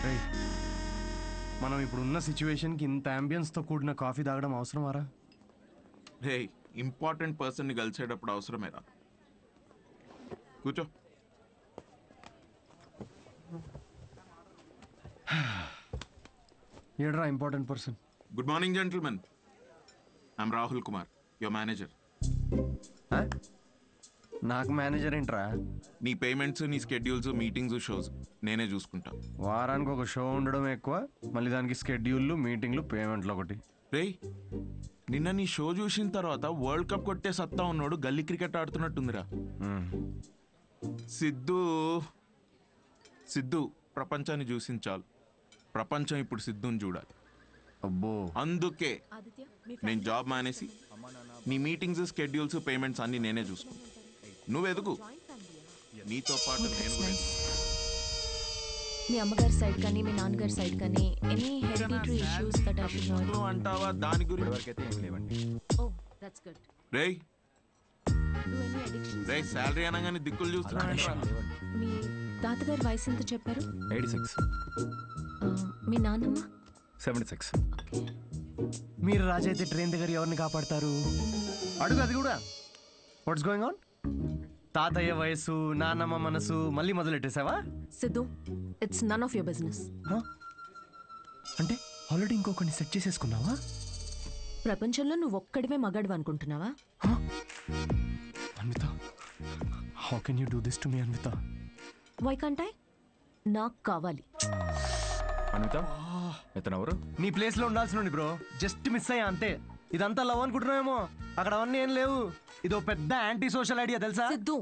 రేయ్, మనం ఇప్పుడు ఉన్న సిచ్యువేషన్కి ఇంత అంబియన్స్తో కూడిన కాఫీ తాగడం అవసరమారా? రే ఇంపార్టెంట్ పర్సన్ని కలిసేటప్పుడు అవసరమేరా. కూర్చో. ఏడ్రా important person? Good morning gentlemen, I'm Rahul Kumar, your manager. నాకు మేనేజర్ ఏంట్రా? నీ పేమెంట్స్, నీ స్కెడ్యూల్స్, మీటింగ్స్, షోస్ నేనే చూసుకుంటా. వారానికి ఒక షో ఉండడం ఎక్కువ, మళ్ళీ దానికి స్కెడ్యూల్లు, మీటింగ్లు, పేమెంట్లు ఒకటి. రే నిన్న నీ షో చూసిన తర్వాత వరల్డ్ కప్ కొట్టే సత్తా ఉన్నాడు గల్లీ క్రికెట్ ఆడుతున్నట్టుందిరా. సిద్ధు ప్రపంచాన్ని చూసించాలి. ప్రపంచం ఇప్పుడు సిద్ధుని చూడాలి. అబ్బో, అందుకే నేను జాబ్ మానేసి నీ మీటింగ్స్, స్కెడ్యూల్స్, పేమెంట్స్ అన్ని నేనే చూసుకుంటా. నువ్వు ఎదుగు, నీతో పాటు నేను కూడా. మీ అమ్మగారి సైడ్ కానీ మీ నాన్నగారి సైడ్ కానీ any hereditary issues that I should know? అంటావా దాని గురించి? వరకైతే ఏం లేవండి. Oh that's good. రేయ్ డు ఎనీ అడిక్షన్స్? రేయ్ శాలరీ అనగానే దిక్కులు చూస్తున్నా. మీ తాతగారి వయసు ఎంత చెప్పారు? 86. మీ నాన్నమ్మ? 76. ఓకే. మీరు రాజా అయితే ట్రైన్ దగ్గర ఎవరిని కాపాడతారు? అడుగు అది కూడా. What's going on? తాతయ్య వయసు, నాన్నమ్మ మనసు మళ్ళీ మొదలెట్టేసావా? Siddhu, it's none of your business. అంటే ఆల్రెడీ ఇంకొకరిని సెట్ చేసేసుకున్నావా? ప్రపంచంలో నువ్వు ఒక్కడివే మగాడు అనుకుంటున్నావా? Anvitha, how can you do this to me Anvitha? Why can't I? నాకు కావాలి. అనిత, ఇతను ఎవరు? నీ ప్లేస్లో ఉండాల్సిన బ్రో, జస్ట్ మిస్ అయ్యా అంతే. ఇదంతా లవ్ అనుకుంటున్నావేమో, అక్కడ అవన్నీ ఏం లేవు. ఇదో పెద్ద యాంటీ సోషల్ ఐడియా తెలుసా? సిద్ధు,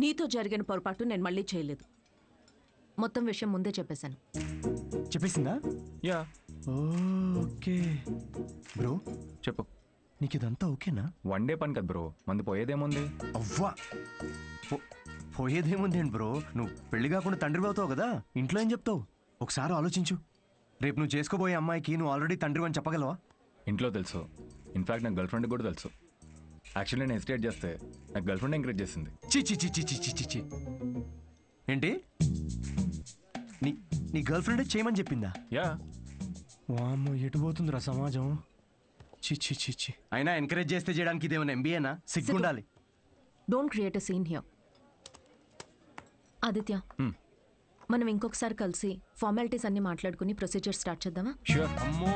నీతో జరిగిన పొరపాటు నేను మళ్ళీ చేయలేదు. మొత్తం విషయం ముందే చెప్పేశాను. చెప్పేసిందా? యా. ఓకే బ్రో, చెప్పు. నీకు ఇదంతా ఓకేనా? వన్ డే పని కదా బ్రో, మంది పోయేదేముంది? అవ్వా, పోయేదేముంది ఏంటి బ్రో? నువ్వు పెళ్లి కాకుండా తండ్రి అవుతావు కదా, ఇంట్లో ఏం చెప్తావు? ఒకసారి ఆలోచించు. రేపు నువ్వు చేసుకోబోయే అమ్మాయికి నువ్వు ఆల్రెడీ తండ్రి అని చెప్పగలవా? ఇంట్లో తెలుసు, ఇన్ఫాక్ట్ నాకు గర్ల్ ఫ్రెండ్ కూడా తెలుసు. యాక్చువల్లీ నేను హెసిటేట్ చేస్తే నాకు గర్ల్ ఫ్రెండ్ ఎంకరేజ్ చేసింది. చి చి చి చి చి చి చి ఏంటి? నీ నీ గర్ల్ ఫ్రెండే చేయమని చెప్పిందా? యా. వామ్మో, ఎటు పోతుందిరా సమాజం? చి చి చి చి. అయినా ఎంకరేజ్ చేస్తే చేయడానికి ఇదేమైనా ఎంబీఏనా? సిగ్గుండాలి. Don't create a scene here. Aditya, మనం ఇంకొకసారి కలిసి ఫార్మాలిటీస్ అన్ని మాట్లాడుకుని ప్రొసీజర్ స్టార్ట్ చేద్దామా? ష్యూర్. అమ్మో,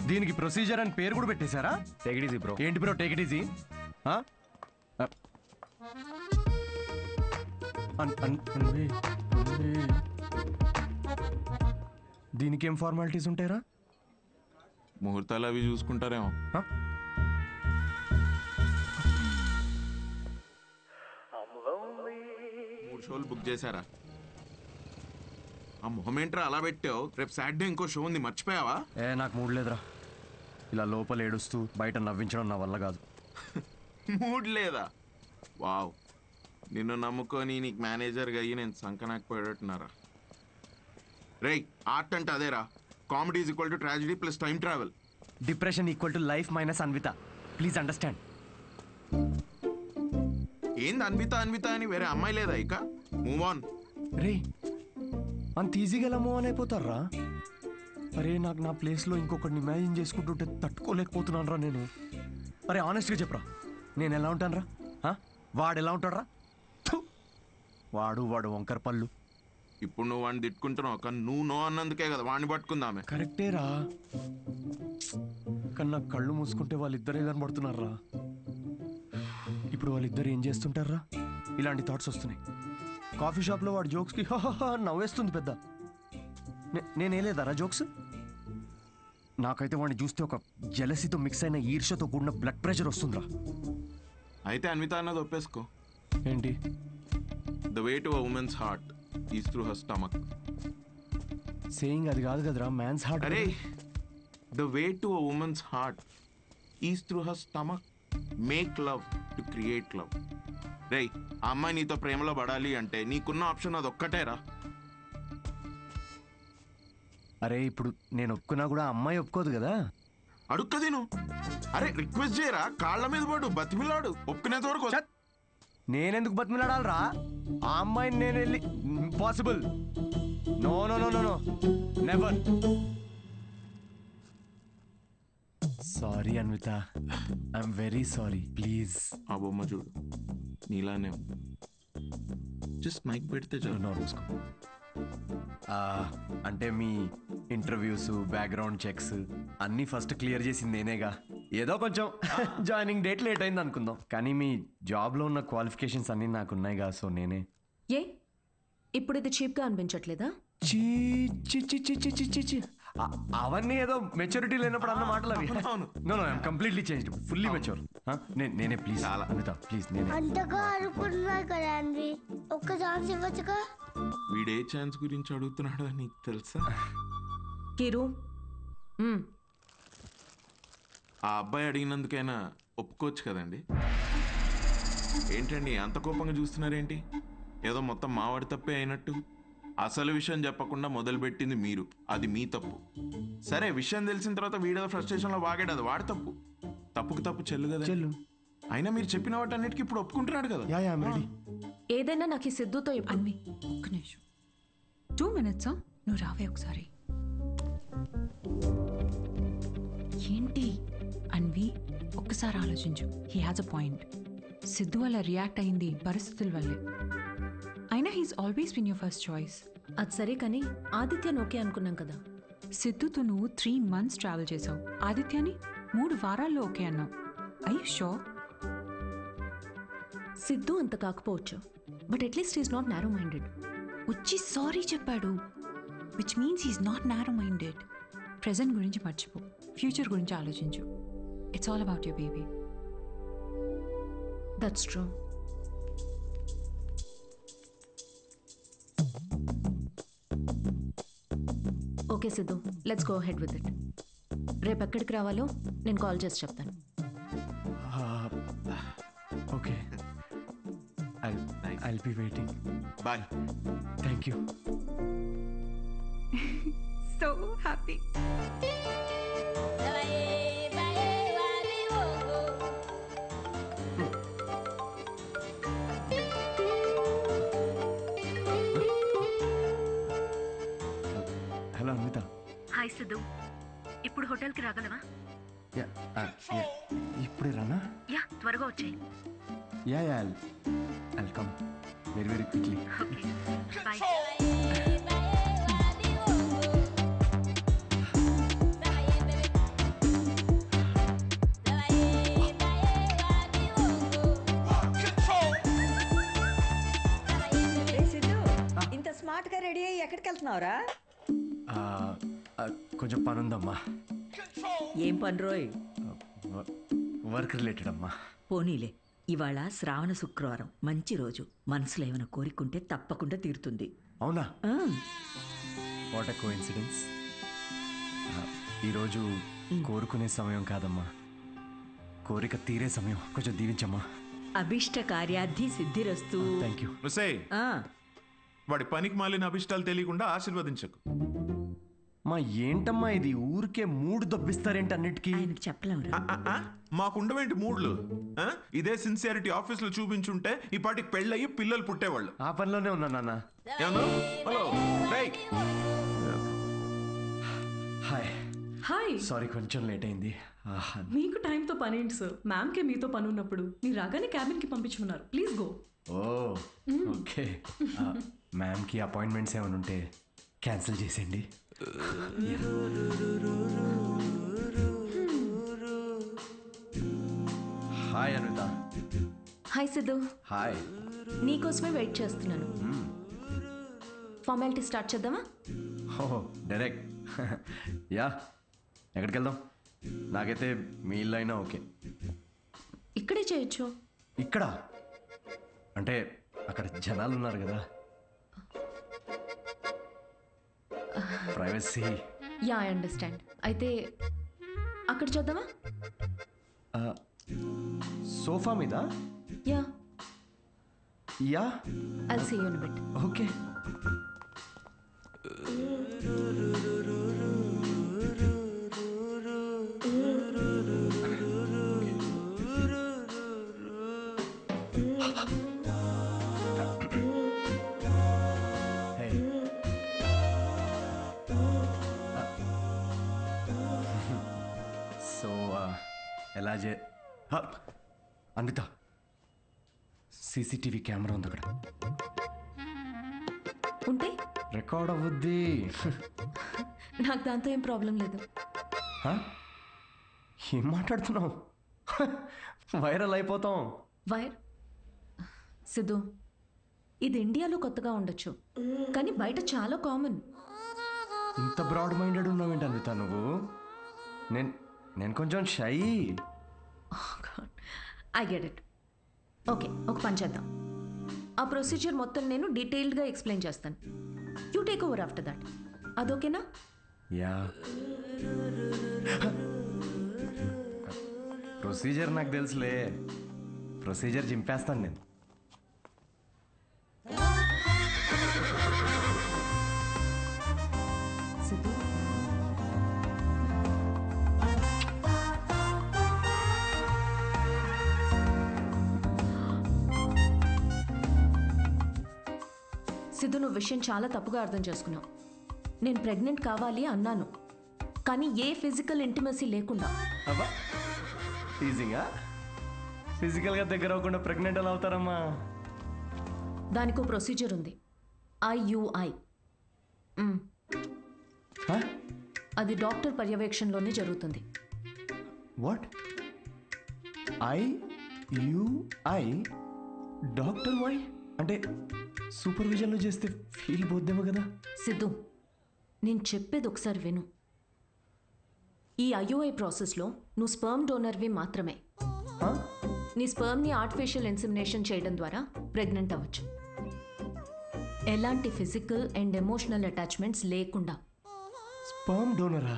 దీనికి ప్రొసీజర్ అని పేరు కూడా పెట్టేశారా? Take it easy bro. ఏంటి బ్రో టేక్ ఇట్ ఈజీ? దీనికి ఏం ఫార్మాలిటీస్ ఉంటాయరా? ముహూర్తాలు అవి చూసుకుంటారేమో. 3 షోలు బుక్ చేశారా? ఆ మొహమేంట్రా అలా పెట్టావు? రేపు సాటర్డే ఇంకో షో ఉంది, మర్చిపోయావా? నాకు మూడ్ లేదురా. ఇలా లోపల ఏడుస్తూ బయట నవ్వించడం నా వల్ల కాదు. మూడ్ లేదా? వావ్, నిన్ను నమ్ముకొని నీకు మేనేజర్గా అయ్యి నేను సంకనాకపోయేటట్టున్నారా? రేయ్, ఆర్ట్ అంటే అదేరా. Comedy is equal to tragedy plus time travel. Depression equal to life minus Anvita. Please understand. ఏంది అన్విత అన్విత అని వేరే అమ్మాయి లేదా ఇక? Move on. రే, అంత ఈజీగా ఎలా మూవ్ ఆన్ అయిపోతారా? అరే, నాకు నా ప్లేస్లో ఇంకొకరిని ఇమాజిన్ చేసుకుంటుంటే తట్టుకోలేకపోతున్నాను రా నేను. అరే ఆనెస్ట్గా చెప్పరా, నేను ఎలా ఉంటాను రా? వాడు ఎలా ఉంటాడు రా? వాడు వంకర పళ్ళు. ఇప్పుడు నువ్వు వాడిని తిట్టుకుంటున్నావు, కానీ నువ్వు నో అన్నందుకే కదా వాడిని పట్టుకుందామే. కరెక్టే రా, కానీ నాకు కళ్ళు మూసుకుంటే వాళ్ళిద్దరే కనబడుతున్నారా. ఇప్పుడు వాళ్ళిద్దరు ఏం చేస్తుంటారా? ఇలాంటి థాట్స్ వస్తున్నాయి. కాఫీ షాప్లో వాడు జోక్స్కి నవ్వేస్తుంది పెద్ద. నేనేలేదారా జోక్స్? నాకైతే వాడిని చూస్తే ఒక జెలసీతో మిక్స్ అయిన ఈర్ష్యతో కూడిన బ్లడ్ ప్రెషర్ వస్తుందిరా. అయితే అన్విత అన్నది ఒప్పేసుకో. ఏంటి? The way to a women's heart is through her stomach. Saying అది కాదు కదరా, మ్యాన్స్ హార్ట్. అరే, the way to a women's heart is through her stomach. Make love to create love. రేయ్, ఆ అమ్మాయి నీతో ప్రేమలో పడాలి అంటే నీకున్న ఆప్షన్ అది ఒక్కటేరా. అరే, ఇప్పుడు నేను ఒప్పుకున్నా కూడా అమ్మాయి ఒప్పుకోదు కదా. అడుక్కదేను. అరే, రిక్వెస్ట్ చేయరా, కాళ్ళ మీద పడు, బతిమిలాడు, ఒప్పుకునేంత వరకు. నేనెందుకు బతిమిలాడాలరా? ఆ అమ్మాయిని నేను వెళ్ళి impossible. No no no no no never. Sorry Anvita, I'm very sorry. Please. ఆ బొమ్మ చూడు, నీలానే జస్ట్ మైక్ పెడితే చాలు. నో చూసుకో. అంటే మీ ఇంటర్వ్యూస్, బ్యాక్గ్రౌండ్ చెక్స్ అన్నీ ఫస్ట్ క్లియర్ చేసింది నేనేగా. ఏదో కొంచెం జాయినింగ్ డేట్ లేట్ అయింది అనుకుందాం, కానీ మీ జాబ్లో ఉన్న క్వాలిఫికేషన్స్ అన్నీ నాకు ఉన్నాయిగా, సో నేనే. ఏ ఇప్పుడు ఇది చీప్గా అనిపించట్లేదా? చీ చి చి చి చి చి చి చి. అవన్నీ ఏదో మెచ్యూరిటీ లేనప్పుడు అన్న మాటలు అవి. అవును. No no I'm completely changed, fully mature. నేనే ప్లీజ్ చాలా. అనిత ప్లీజ్ నేనే. అంతగా అనుకుంటున్నారు కదా అండి, ఒక్క ఛాన్స్ ఇవ్వచ్చుగా. వీడే ఛాన్స్ గురించి అడుగుతున్నాడో నీకు తెలుసా? కిరు ఆ అబ్బాయి అడిగినందుకైనా ఒప్పుకోవచ్చు కదండి. ఏంటండి అంత కోపంగా చూస్తున్నారేంటి? ఏదో మొత్తం మావాడి తప్పే అయినట్టు. అసలు విషయం చెప్పకుండా మొదలుపెట్టింది మీరు, అది మీ తప్పు. సరే, విషయం తెలిసిన తర్వాత వీడేదో ఫ్రస్ట్రేషన్లో వాగాడు, అది వాడి తప్పు. తప్పుకు తప్పు చెల్లు కదా చెల్లు. అయినా మీరు చెప్పిన వాటన్నిటికీ ఇప్పుడు ఒప్పుకుంటున్నాడు కదా. Yeah I'm ready. ఏదైనా నాకు ఈ సిద్ధుతో అన్వి ఒక్క నిమిషం, 2 minutes. నువ్వు రావే ఒకసారి. ఏంటి అన్వి, ఒక్కసారి ఆలోచించు. He has a point. Siddhu వల్ల రియాక్ట్ అయింది పరిస్థితుల వల్లే. అయినా he's always been your first choice. అది సరే, కానీ ఆదిత్యను ఓకే అనుకున్నాం కదా. సిద్ధుతో నువ్వు 3 months ట్రావెల్ చేసావు, ఆదిత్యని 3 వారాల్లో ఓకే అన్నావు. I you sure? సిద్ధు అంత కాకపోవచ్చు, but at least is not narrow minded. వచ్చి సారీ చెప్పాడు, which means he's not narrow minded. Present గురించి మర్చిపో, ఫ్యూచర్ గురించి ఆలోచించు. It's all about your baby. That's true. Okay Siddhu, let's go head with it. రేపు ఎక్కడికి రావాలో నేను కాల్ చేసి చెప్తాను. Okay, I'll be waiting. Bye. Thank you. So happy. Hello Anvitha. Hi Siddhu, ఇప్పుడు హోటల్కి రాగలవా? ఇప్పుడే రానా? యా, త్వరగా వచ్చాయి. Yeah yeah I'll come very very quickly. Okay bye. ఇంత స్మార్ట్ గా రెడీ అయ్యి ఎక్కడికి వెళ్తున్నావురా? కొంచెం పని ఉందమ్మా. ఏం పని రోయ్? వర్క్ రిలేటెడ్ అమ్మా. పోనీలే, ఇవాళ శ్రావణ శుక్రవారం, మంచి రోజు. మనసులో ఏమైనా కోరికుంటే తప్పకుండా తీరుతుంది. అవునా? ఆ, వాట్ ఎ కోఇన్సిడెన్స్. ఈరోజు కోరుకునే సమయం కాదమ్మా, కోరిక తీరే సమయం. కొంచెం దీవించమ్మా. అభిష్ట కార్యార్థి సిద్ధిరస్తు. Thank you. ఆ, వాడి పనికి మాలిన అభిష్టాలు తెలియకుండా ఆశీర్వదించకు. మా ఏంటమ్మా ఇది, ఊరికే మూడు దొబ్బిస్తారేంటి అన్నిటికీ? ఆయనకు చెప్పలేమురా. మాకుండవేంటి మూడ్లు? ఆ? ఇదే సిన్సియారిటీ ఆఫీస్ లో చూపించుంటే ఈ పాటికి పెళ్ళయి పిల్లలు పుట్టేవాళ్ళు. ఆ పనిలోనే ఉన్నా నాన్న. ఏమన్నా? హలో రేయ్. హాయ్. హాయ్. సారీ కొంచెం లేట్ అయింది. మీకు టైంతో పని ఏంటి సార్? మ్యామ్కే మీతో పని ఉన్నప్పుడు మీరు రాగానే క్యాబిన్కి పంపించుకున్నారు. Please go. Oh okay. మ్యామ్కి అపాయింట్మెంట్స్ ఏమైనా ఉంటే క్యాన్సిల్ చేసేయండి. Hi Anitha. Hi Siddhu, hi. నీకోసమే వెయిట్ చేస్తున్నాను. ఫార్మాలిటీ స్టార్ట్ చేద్దామా? Oh direct. యా, ఎక్కడికి వెళ్దాం? నాకైతే మీ ఇల్లు అయినా ఓకే. ఇక్కడే చేయొచ్చు. ఇక్కడ అంటే అక్కడ జనాలు ఉన్నారు కదా, ప్రైవసీ. Yeah, I understand. అయితే అక్కడ చూద్దామా? సోఫా మీద? Yeah, yeah, I'll see you in a bit. Okay. Hey. ఎలా అన్విత, సీసీటీవీ కెమెరా ఉంది అక్కడ. ఉంటే రికార్డ్ అవ్వద్ది. నాకు దాంతో ఏం ప్రాబ్లం లేదు. ఏం మాట్లాడుతున్నావు? వైరల్ అయిపోతాం. వైర్ సిద్ధు, ఇది ఇండియాలో కొత్తగా ఉండొచ్చు, కానీ బయట చాలా కామన్. ఇంత బ్రాడ్ మైండెడ్ ఉన్నావేంటి అన్విత నువ్వు? నేను కొంచెం shy. I get it. Okay, ఒక పని చేద్దాం. ఆ ప్రొసీజర్ మొత్తం నేను డీటెయిల్డ్గా ఎక్స్ప్లెయిన్ చేస్తాను. You take over after that. అదోకేనా? యా. ప్రొసీజర్ నాకు తెలుసులే. ప్రొసీజర్ చింపేస్తాను నేను. సిద్ధు, సిద్ధు, నువ్వు విషయం చాలా తప్పుగా అర్థం చేసుకున్నావు. నేను ప్రెగ్నెంట్ కావాలి అన్నాను, కానీ ఏ ఫిజికల్ ఇంటిమసీ లేకుండా. అబ్బా, టీజింగా? ఫిజికల్గా దగ్గర అవ్వకుండా ప్రెగ్నెంట్ ఎలా అవుతారమ్మా? దానికో ప్రొసీజర్ ఉంది, IUI. అది డాక్టర్ పర్యవేక్షణలోనే జరుగుతుంది. వాట్? IUI? డాక్టర్ వై అంటే సూపర్విజన్లో చేస్తే ఫీల్ పోద్దేమో కదా? సిద్ధు, నేను చెప్పేది ఒకసారి విను. ఈ IUI ప్రాసెస్లో నువ్వు స్పర్మ్ డోనర్వి మాత్రమే. నీ స్పర్మ్ని ఆర్టిఫిషియల్ ఇన్సెమినేషన్ చేయడం ద్వారా ప్రెగ్నెంట్ అవ్వచ్చు, ఎలాంటి ఫిజికల్ అండ్ ఎమోషనల్ అటాచ్మెంట్స్ లేకుండా. స్పర్మ్ డోనరా?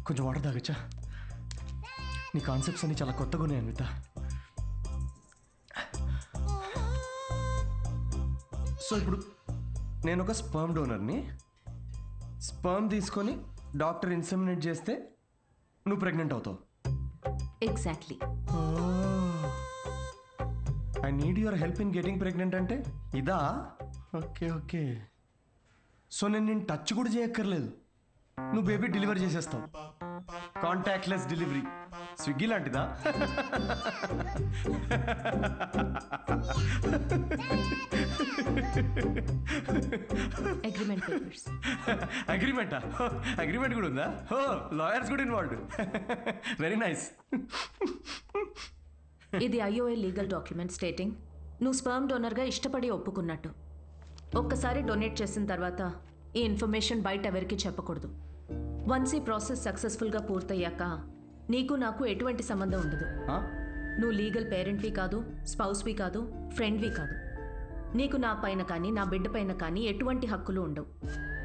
కొంచెం వాటర్ తాగచ్చా? నీ కాన్సెప్ట్స్ అన్ని చాలా కొత్తగా ఉన్నాయి అన్విత. సో ఇప్పుడు నేను ఒక స్పర్మ్ డోనర్ని. స్పర్మ్ తీసుకొని డాక్టర్ ఇన్సెమినేట్ చేస్తే నువ్వు ప్రెగ్నెంట్ అవుతావు. Exactly. I need your help in getting pregnant అంటే ఇదా? Okay okay. సో నేను టచ్ కూడా చేయక్కర్లేదు, నువ్వు బేబీ డెలివరీ చేసేస్తావు. Contactless delivery. స్విగ్గీ లాంటిదా? Agreement papers. అగ్రిమెంటా? అగ్రిమెంట్ కూడా ఉందా? ఓ, లాయర్స్ కూడా ఇన్వాల్వ్డ్. Very nice. ఇది IUI లీగల్ డాక్యుమెంట్ స్టేటింగ్ నువ్వు స్పర్మ్ డోనర్గా ఇష్టపడి ఒప్పుకున్నట్టు. ఒక్కసారి డొనేట్ చేసిన తర్వాత ఈ ఇన్ఫర్మేషన్ బయట ఎవరికి చెప్పకూడదు. వన్స్ ఈ ప్రాసెస్ సక్సెస్ఫుల్గా పూర్తయ్యాక నీకు నాకు ఎటువంటి సంబంధం ఉండదు. నువ్వు లీగల్ పేరెంట్వి కాదు, స్పౌస్వి కాదు, ఫ్రెండ్వి కాదు. నీకు నా పైన కానీ నా బిడ్డ పైన కానీ ఎటువంటి హక్కులు ఉండవు.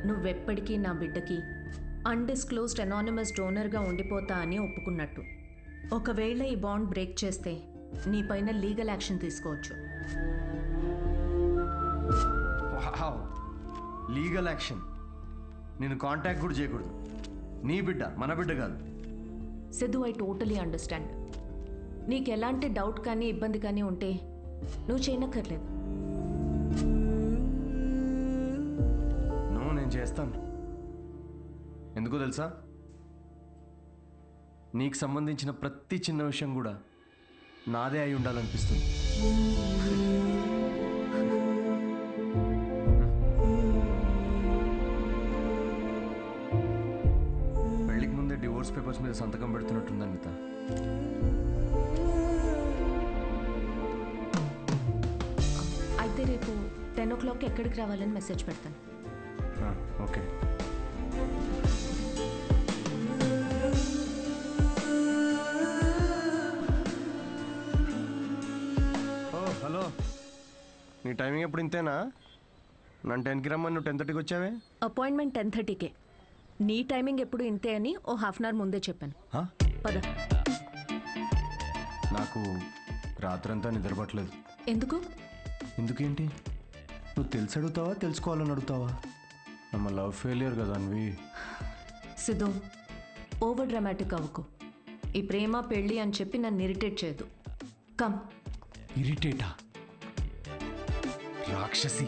నువ్వెప్పటికీ నా బిడ్డకి అన్డిస్క్లోజ్డ్ అనానిమస్ డోనర్గా ఉండిపోతా అని ఒప్పుకున్నట్టు. ఒకవేళ ఈ బాండ్ బ్రేక్ చేస్తే నీ పైన లీగల్ యాక్షన్ తీసుకోవచ్చు. Legal action? నేను కాంటాక్ట్ కూడా చేయకూడదు? నీ బిడ్డ మన బిడ్డ కాదు. Siddhu, I totally understand. నీకు ఎలాంటి డౌట్ కానీ ఇబ్బంది కానీ ఉంటే నువ్వు చేయనక్కర్లేదు. నేను చేస్తాను. ఎందుకో తెలుసా? నీకు సంబంధించిన ప్రతి చిన్న విషయం కూడా నాదే అయి ఉండాలనిపిస్తుంది. పెళ్లికి ముందే డివోర్స్ పేపర్స్ మీద సంతకం పెడుతున్నట్టుంది అనిత. అయితే రేపు 10 o'clock ఎక్కడికి రావాలని మెసేజ్ పెడతాను. ఓకే. హలో, నీ టైమింగ్ ఎప్పుడు ఇంతేనా? నన్ను 10కి రమ్మని నువ్వు 10:30కి వచ్చావే. అపాయింట్మెంట్ 10:30కే. నీ టైమింగ్ ఎప్పుడు ఇంతే అని ఓ హాఫ్ అన్ అవర్ ముందే చెప్పాను. పద. నాకు రాత్రంతా నిద్రపట్టలేదు. ఎందుకు? ఎందుకేంటి? నువ్వు తెలిసి అడుగుతావా, తెలుసుకోవాలని అడుగుతావా? నమ్మ లవ్ ఫెయిలియర్ కదా అన్వి. సిద్ధు, ఓవర్ డ్రామాటిక్ అవ్వకు. ఈ ప్రేమ పెళ్ళి అని చెప్పి నన్ను ఇరిటేట్ చేయదు. కమ్. ఇరిటేటా? రాక్షసి.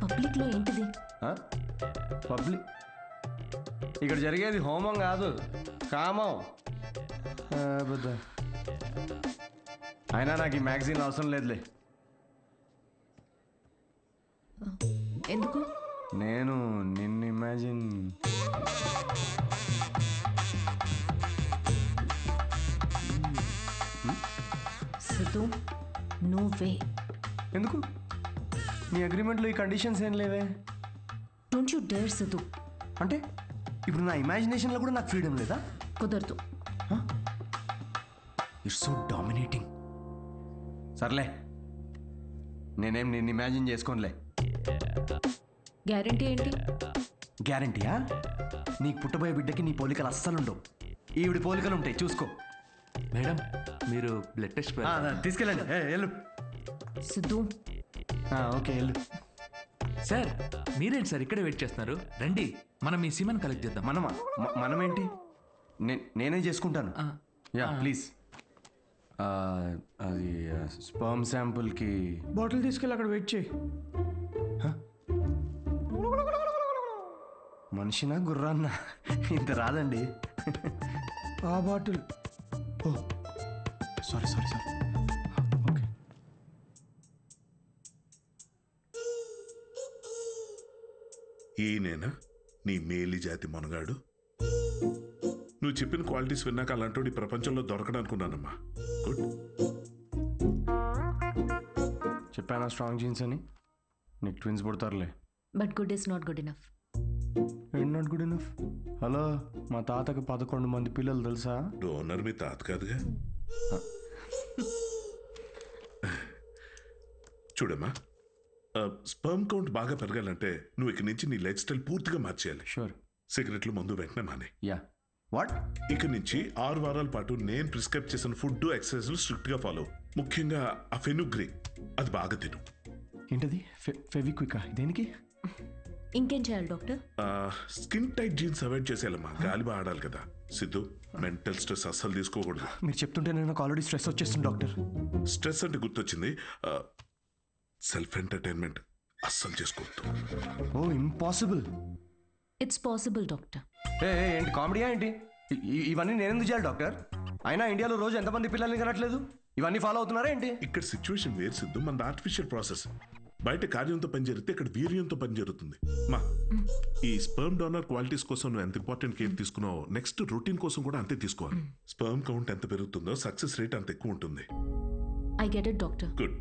పబ్లిక్లో ఏంటిది? పబ్లిక్ ఇక్కడ జరిగేది హోమం కాదు, కామం. బుద్ధ అయినా నాకు ఈ మ్యాగజైన్ అవసరం లేదులే. ఎందుకు? నేను నిన్ను ఇమాజిన్ సిద్ధు, నువ్వే. ఎందుకు? నీ అగ్రిమెంట్లో ఈ కండిషన్స్ ఏం లేవే. Don't you dare Siddhu. అంటే ఇప్పుడు నా ఇమాజినేషన్లో కూడా నాకు ఫ్రీడమ్ లేదా? కుదరదు. It's so dominating. సర్లే, నేనేం నిన్ను ఇమాజిన్ చేసుకోనులే. గ్యారంటీ ఏంటి? గ్యారంటీయా? నీకు పుట్టబోయే బిడ్డకి నీ పోలికలు అస్సలు ఉండవు. ఈవిడి పోలికలు ఉంటాయి, చూసుకో. మేడం మీరు బ్లడ్ టెస్ట్ తీసుకెళ్ళండి. వెళ్ళు. సిద్ధు, ఓకే వెళ్ళు. సార్ మీరేంటి సార్ ఇక్కడే వెయిట్ చేస్తున్నారు? రండి మనం ఈ సిమెన్ కలెక్ట్ చేద్దాం. మనమేంటి? నేనే చేసుకుంటాను. Yeah please. అది స్పర్మ్ శాంపుల్కి బాటిల్ తీసుకెళ్ళి అక్కడ వెయిట్ చేయి. మనిషినా గుర్రాన్న? ఇంత రాదండి. ఆ బాటిల్. ఓ సారీ ఓకే. ఈయనేనా నీ మేలి జాతి మనగాడు? నువ్వు చెప్పిన క్వాలిటీస్ విన్నాక అలాంటి ఈ ప్రపంచంలో దొరకడనుకున్నానమ్మా. గుడ్. చెప్పానా స్ట్రాంగ్ జీన్స్ అని? నీకు ట్విన్స్ పుడతారులే. But good is not good enough. ఏంటి నాట్ గుడ్ ఇనఫ్? హలో, మా తాతకి 11 మంది పిల్లలు తెలుసా? డోనర్ మీ తాత కాదుగా. చూడమ్మా, స్పర్మ్ కౌంట్ బాగా పెరగాలంటే నువ్వు ఇక్కడి నుంచి నీ లైఫ్ స్టైల్ పూర్తిగా మార్చేయాలి. షూర్. సిగరెట్లు మందు వెంటనే మానే. యా. వాట్? ఇక నుంచి 6 వారాల పాటు నేను ప్రిస్క్రైబ్ చేసిన ఫుడ్ ఎక్సర్సైజ్లు స్ట్రిక్ట్ గా ఫాలో. ముఖ్యంగా ఆ ఫెనుగ్రీ అది బాగా తిను. ఏంటది? ఫెవిక్వికా? దేనికి? ఇంకేం చేయాలి doctor? Skin tight jeans avoid చేసేయాలమ్మా. గాలి బాగా ఆడాలి కదా. సిద్ధు, మెంటల్ స్ట్రెస్ అస్సలు తీసుకోకూడదు. మీరు చెప్తుంటే నాకు ఆల్రెడీ స్ట్రెస్ వచ్చేస్తుంది డాక్టర్. స్ట్రెస్ అంటే గుర్తొచ్చింది, సెల్ఫ్ ఎంటర్టైన్మెంట్ అస్సలు చేసుకోవద్దు. Oh impossible. It's possible doctor. ఏంటి కామెడీయా ఏంటి? ఇవన్నీ నేను ఎందుకు చేయాలి డాక్టర్? అయినా ఇండియాలో రోజు ఎంతమంది పిల్లల్ని కనట్లేదు? ఇవన్నీ ఫాలో అవుతున్నారా ఏంటి? ఇక్కడ సిచ్యువేషన్ వేరు సిద్ధు, మన ఆర్టిఫిషియల్ ప్రాసెస్. బయట కార్యంతో పని జరిగితే ఇక్కడ వీర్యంతో పని జరుగుతుంది. మా ఈ స్పర్మ్ డోనర్ క్వాలిటీస్ కోసం నువ్వు ఎంత ఇంపార్టెంట్ కేర్ తీసుకున్నావో నెక్స్ట్ రొటీన్ కోసం కూడా అంతే తీసుకోవాలి. స్పర్మ్ కౌంట్ ఎంత పెరుగుతుందో సక్సెస్ రేట్ అంత ఎక్కువ ఉంటుంది. I get it doctor. Good.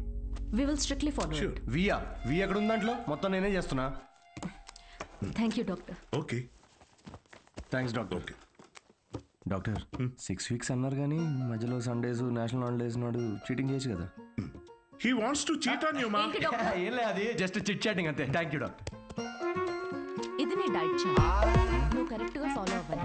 We will strictly follow it. We ఎక్కడ ఉంది దాంట్లో? మొత్తం నేనే చేస్తున్నా. Thank you doctor. Okay, thanks doctor. Okay doctor, 6 weeks అన్నారు కానీ మధ్యలో సండేస్, నేషనల్ హాలిడేస్ నాడు చీటింగ్ చేయొచ్చు కదా? He wants to cheat on you మా. ఏం లేదు, అది జస్ట్ చిట్ చాటింగ్ అంతే. Thank you doctor. ఇది నీ డైట్ చార్ట్. నువ్వు కరెక్ట్గా ఫాలో అవ్వాలి.